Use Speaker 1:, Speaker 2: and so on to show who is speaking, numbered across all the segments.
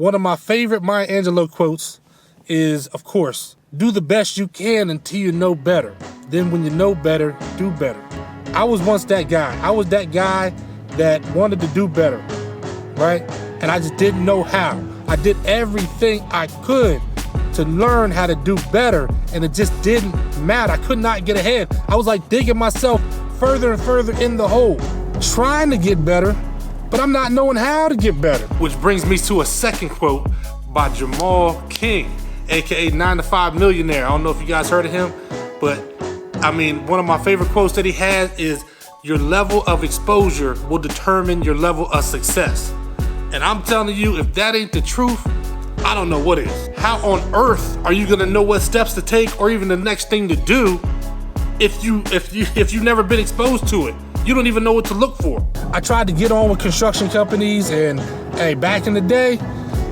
Speaker 1: One of my favorite Maya Angelou quotes is, of course, do the best you can until you know better. Then when you know better, do better. I was once that guy. I was that guy that wanted to do better, right? And I just didn't know how. I did everything I could to learn how to do better, and it just didn't matter. I could not get ahead. I was like digging myself further and further in the hole, trying to get better, but I'm not knowing how to get better. Which brings me to a second quote by Jamal King, aka 9 to 5 Millionaire. I don't know if you guys heard of him, but I mean, one of my favorite quotes that he has is, your level of exposure will determine your level of success. And I'm telling you, if that ain't the truth, I don't know what is. How on earth are you gonna know what steps to take or even the next thing to do if you've never been exposed to it? You don't even know what to look for. I tried to get on with construction companies, and hey, back in the day,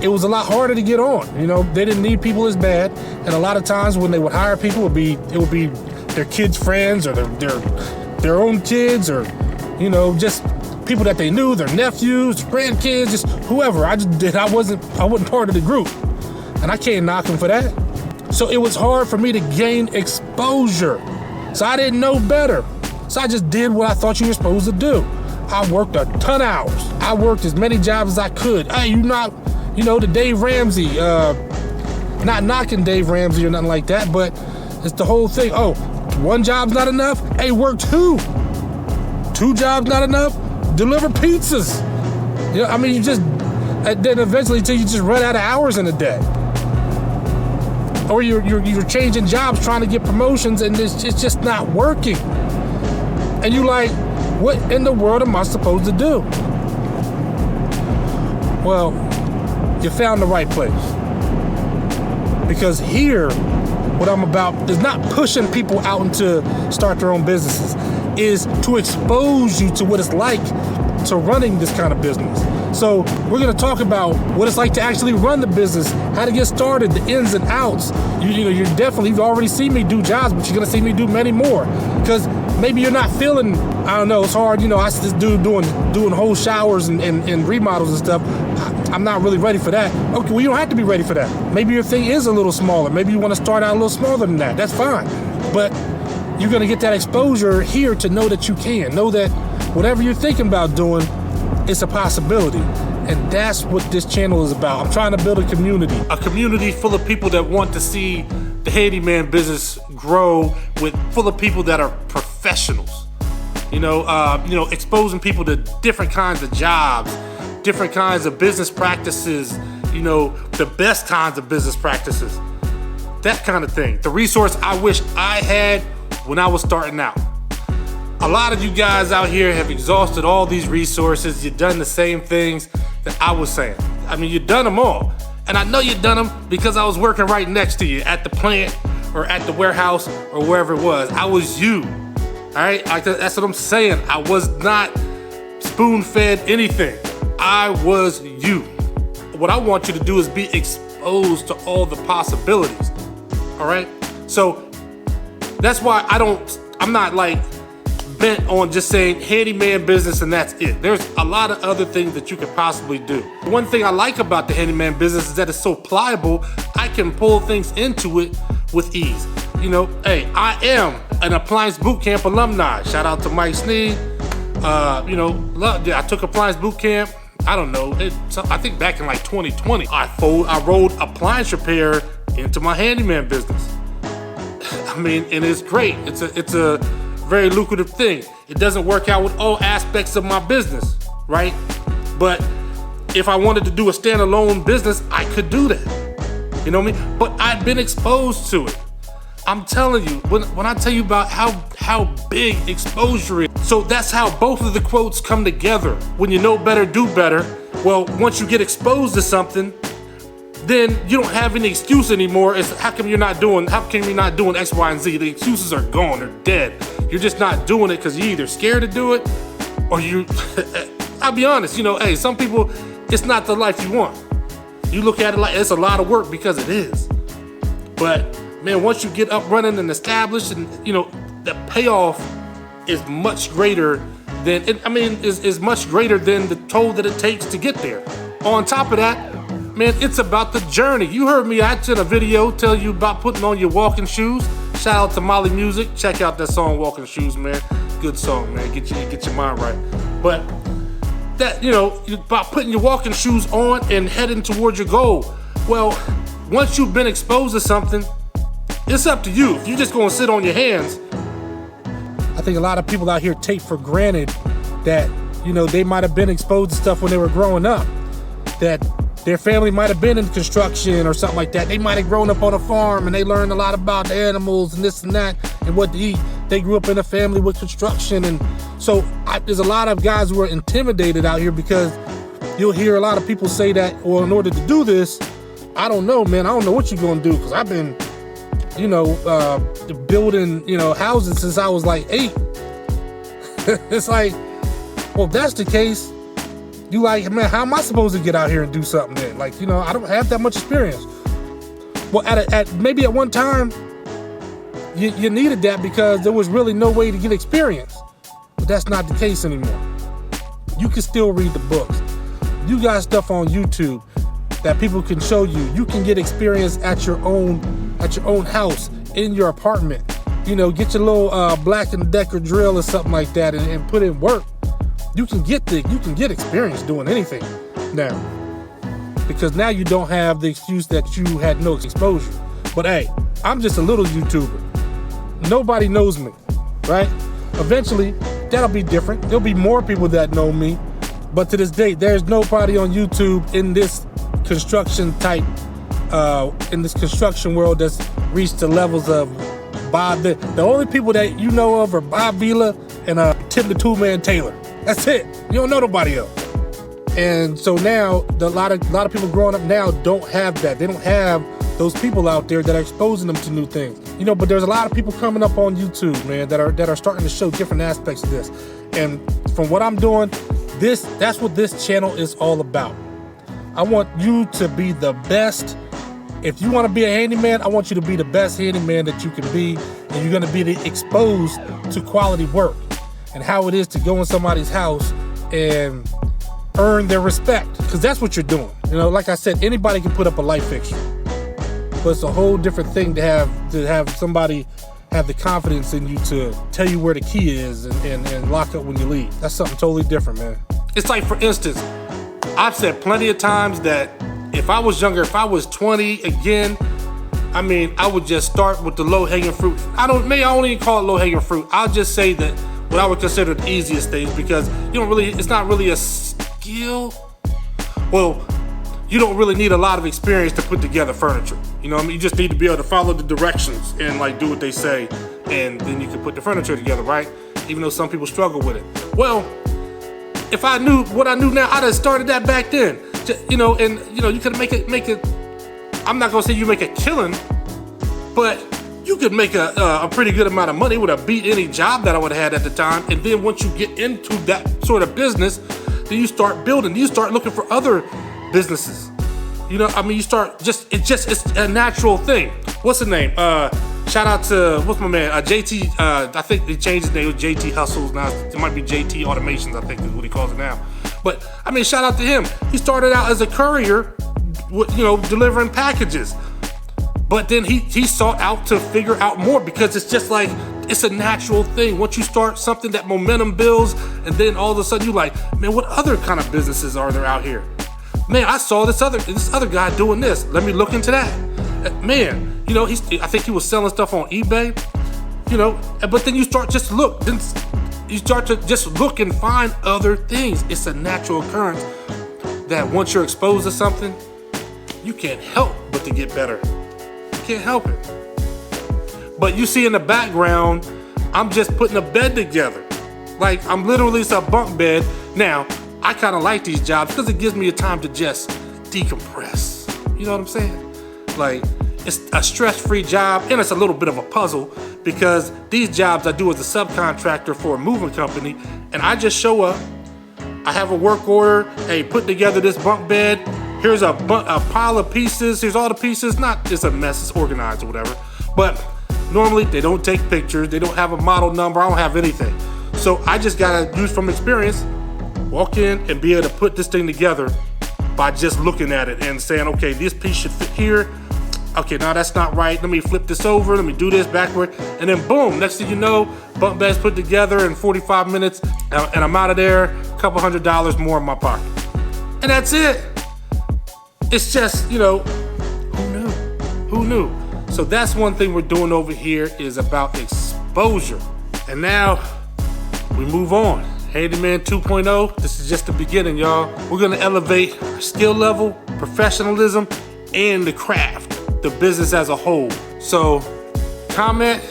Speaker 1: it was a lot harder to get on. You know, they didn't need people as bad, and a lot of times when they would hire people, it would be their kids' friends or their own kids, or you know, just people that they knew, their nephews, grandkids, just whoever. I wasn't part of the group, and I can't knock them for that. So it was hard for me to gain exposure. So I didn't know better. So I just did what I thought you were supposed to do. I worked a ton of hours. I worked as many jobs as I could. Hey, the Dave Ramsey, not knocking Dave Ramsey or nothing like that, but it's the whole thing. Oh, one job's not enough? Hey, work two. Two jobs not enough? Deliver pizzas. You know, I mean, then eventually until you just run out of hours in a day. Or you're changing jobs trying to get promotions, and it's just not working. And you like, what in the world am I supposed to do? Well, you found the right place. Because here, what I'm about is not pushing people out into start their own businesses, is to expose you to what it's like to running this kind of business. So we're gonna talk about what it's like to actually run the business, how to get started, the ins and outs. You've already seen me do jobs, but you're gonna see me do many more. Because maybe you're not feeling, I don't know, it's hard, I see this dude doing whole showers and remodels and stuff. I'm not really ready for that. Okay, well, you don't have to be ready for that. Maybe your thing is a little smaller. Maybe you want to start out a little smaller than that. That's fine. But you're going to get that exposure here to know that you can. Know that whatever you're thinking about doing, it's a possibility. And that's what this channel is about. I'm trying to build a community full of people that want to see the handyman business grow, full of people that are professionals. Exposing people to different kinds of jobs, different kinds of business practices, the best kinds of business practices, that kind of thing. The resource I wish I had when I was starting out. A lot of you guys out here have exhausted all these resources. You've done the same things that I was saying. I mean, you've done them all. And I know you've done them because I was working right next to you at the plant or at the warehouse or wherever it was. I was you, all right? That's what I'm saying. I was not spoon-fed anything. I was you. What I want you to do is be exposed to all the possibilities, all right? So that's why I'm not like bent on just saying handyman business and that's it. There's a lot of other things that you could possibly do. One thing I like about the handyman business is that it's so pliable. I can pull things into it with ease. Hey, I am an appliance boot camp alumni. Shout out to Mike Sneed. I took appliance boot camp. I don't know. I think back in like 2020, I rolled appliance repair into my handyman business. I mean, and it's great. It's a very lucrative thing. It doesn't work out with all aspects of my business, right? But if I wanted to do a standalone business, I could do that. You know what I mean? But I'd been exposed to it. I'm telling you, when I tell you about how big exposure is, so that's how both of the quotes come together. When you know better, do better. Well, once you get exposed to something, then you don't have any excuse anymore. It's how come you're not doing X, Y, and Z? The excuses are gone, they're dead. You're just not doing it because you're either scared to do it or I'll be honest, hey, some people, it's not the life you want. You look at it like it's a lot of work because it is. But man, once you get up running and established, and the payoff is much greater than is much greater than the toll that it takes to get there. On top of that, man, it's about the journey. You heard me, I did a video tell you about putting on your walking shoes. Shout out to Molly Music. Check out that song, Walking Shoes, man. Good song, man. Get your mind right. But that, about putting your walking shoes on and heading towards your goal. Well, once you've been exposed to something, it's up to you. If you're just gonna sit on your hands. I think a lot of people out here take for granted that, they might have been exposed to stuff when they were growing up. That their family might have been in construction or something like that. They might have grown up on a farm and they learned a lot about the animals and this and that and what to eat. They grew up in a family with construction. And so there's a lot of guys who are intimidated out here because you'll hear a lot of people say that, well, in order to do this, I don't know, man. I don't know what you're going to do because I've been, building, houses since I was like 8. It's like, well, if that's the case, you like, man, how am I supposed to get out here and do something then? Like, I don't have that much experience. Well, maybe at one time, you needed that because there was really no way to get experience. But that's not the case anymore. You can still read the books. You got stuff on YouTube that people can show you. You can get experience at your own house, in your apartment. Get your little Black & Decker drill or something like that and put in work. You can get experience doing anything now, because now you don't have the excuse that you had no exposure. But hey, I'm just a little YouTuber. Nobody knows me, right? Eventually, that'll be different. There'll be more people that know me. But to this date, there's nobody on YouTube in this construction world that's reached the levels of Bob. The only people that you know of are Bob Vila and Tim the Toolman Taylor. That's it. You don't know nobody else. And so now a lot of people growing up now don't have that. They don't have those people out there that are exposing them to new things. But there's a lot of people coming up on YouTube, man, that are starting to show different aspects of this. And from what I'm doing, that's what this channel is all about. I want you to be the best. If you want to be a handyman, I want you to be the best handyman that you can be, and you're going to be exposed to quality work and how it is to go in somebody's house and earn their respect, because that's what you're doing. Like I said, anybody can put up a light fixture, but it's a whole different thing to have somebody have the confidence in you to tell you where the key is and lock up when you leave. That's something totally different, man. It's like, for instance, I've said plenty of times that if I was younger, if I was 20 again, I would just start with the low-hanging fruit. I don't even call it low-hanging fruit. I'll just say that what I would consider the easiest things, because it's not really a skill. Well, you don't really need a lot of experience to put together furniture. You just need to be able to follow the directions and do what they say, and then you can put the furniture together, right? Even though some people struggle with it. Well, if I knew what I knew now, I'd have started that back then. You could make it. I'm not gonna say you make a killing, but you could make a pretty good amount of money. It would have beat any job that I would have had at the time. And then once you get into that sort of business, then you start building. You start looking for other businesses. You start it's a natural thing. What's the name? Shout out to, what's my man? JT, I think they changed his name to JT Hustles now. It might be JT Automations, I think is what he calls it now. But shout out to him. He started out as a courier, delivering packages. But then he sought out to figure out more, because it's just like, it's a natural thing. Once you start something, that momentum builds, and then all of a sudden you like, man, what other kind of businesses are there out here? Man, I saw this other guy doing this. Let me look into that. Man, I think he was selling stuff on eBay, but then you start just look. Then you start to just look and find other things. It's a natural occurrence that once you're exposed to something, you can't help but to get better. You can't help it. But you see in the background, I'm just putting a bed together. Like, it's a bunk bed. Now, I kind of like these jobs because it gives me a time to just decompress. You know what I'm saying? Like, it's a stress-free job, and it's a little bit of a puzzle, because these jobs I do as a subcontractor for a moving company, and I just show up, I have a work order, hey, put together this bunk bed, here's a pile of pieces, here's all the pieces, it's a mess, it's organized or whatever, but normally they don't take pictures, they don't have a model number, I don't have anything. So I just gotta use from experience, walk in and be able to put this thing together by just looking at it and saying, okay, this piece should fit here. Okay, now that's not right. Let me flip this over. Let me do this backward. And then boom, next thing you know, bunk beds put together in 45 minutes and I'm out of there, a couple $100 more in my pocket. And that's it. It's just, you know, who knew? Who knew? So that's one thing we're doing over here is about exposure. And now we move on. Handyman 2.0, this is just the beginning, y'all. We're gonna elevate our skill level, professionalism, and the craft, the business as a whole. So comment,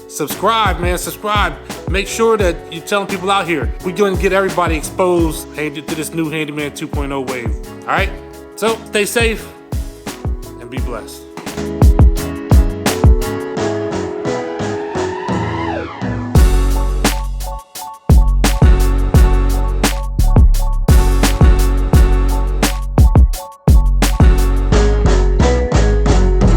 Speaker 1: subscribe, man, subscribe. Make sure that you're telling people out here. We're gonna get everybody exposed to this new Handyman 2.0 wave, all right? So stay safe and be blessed.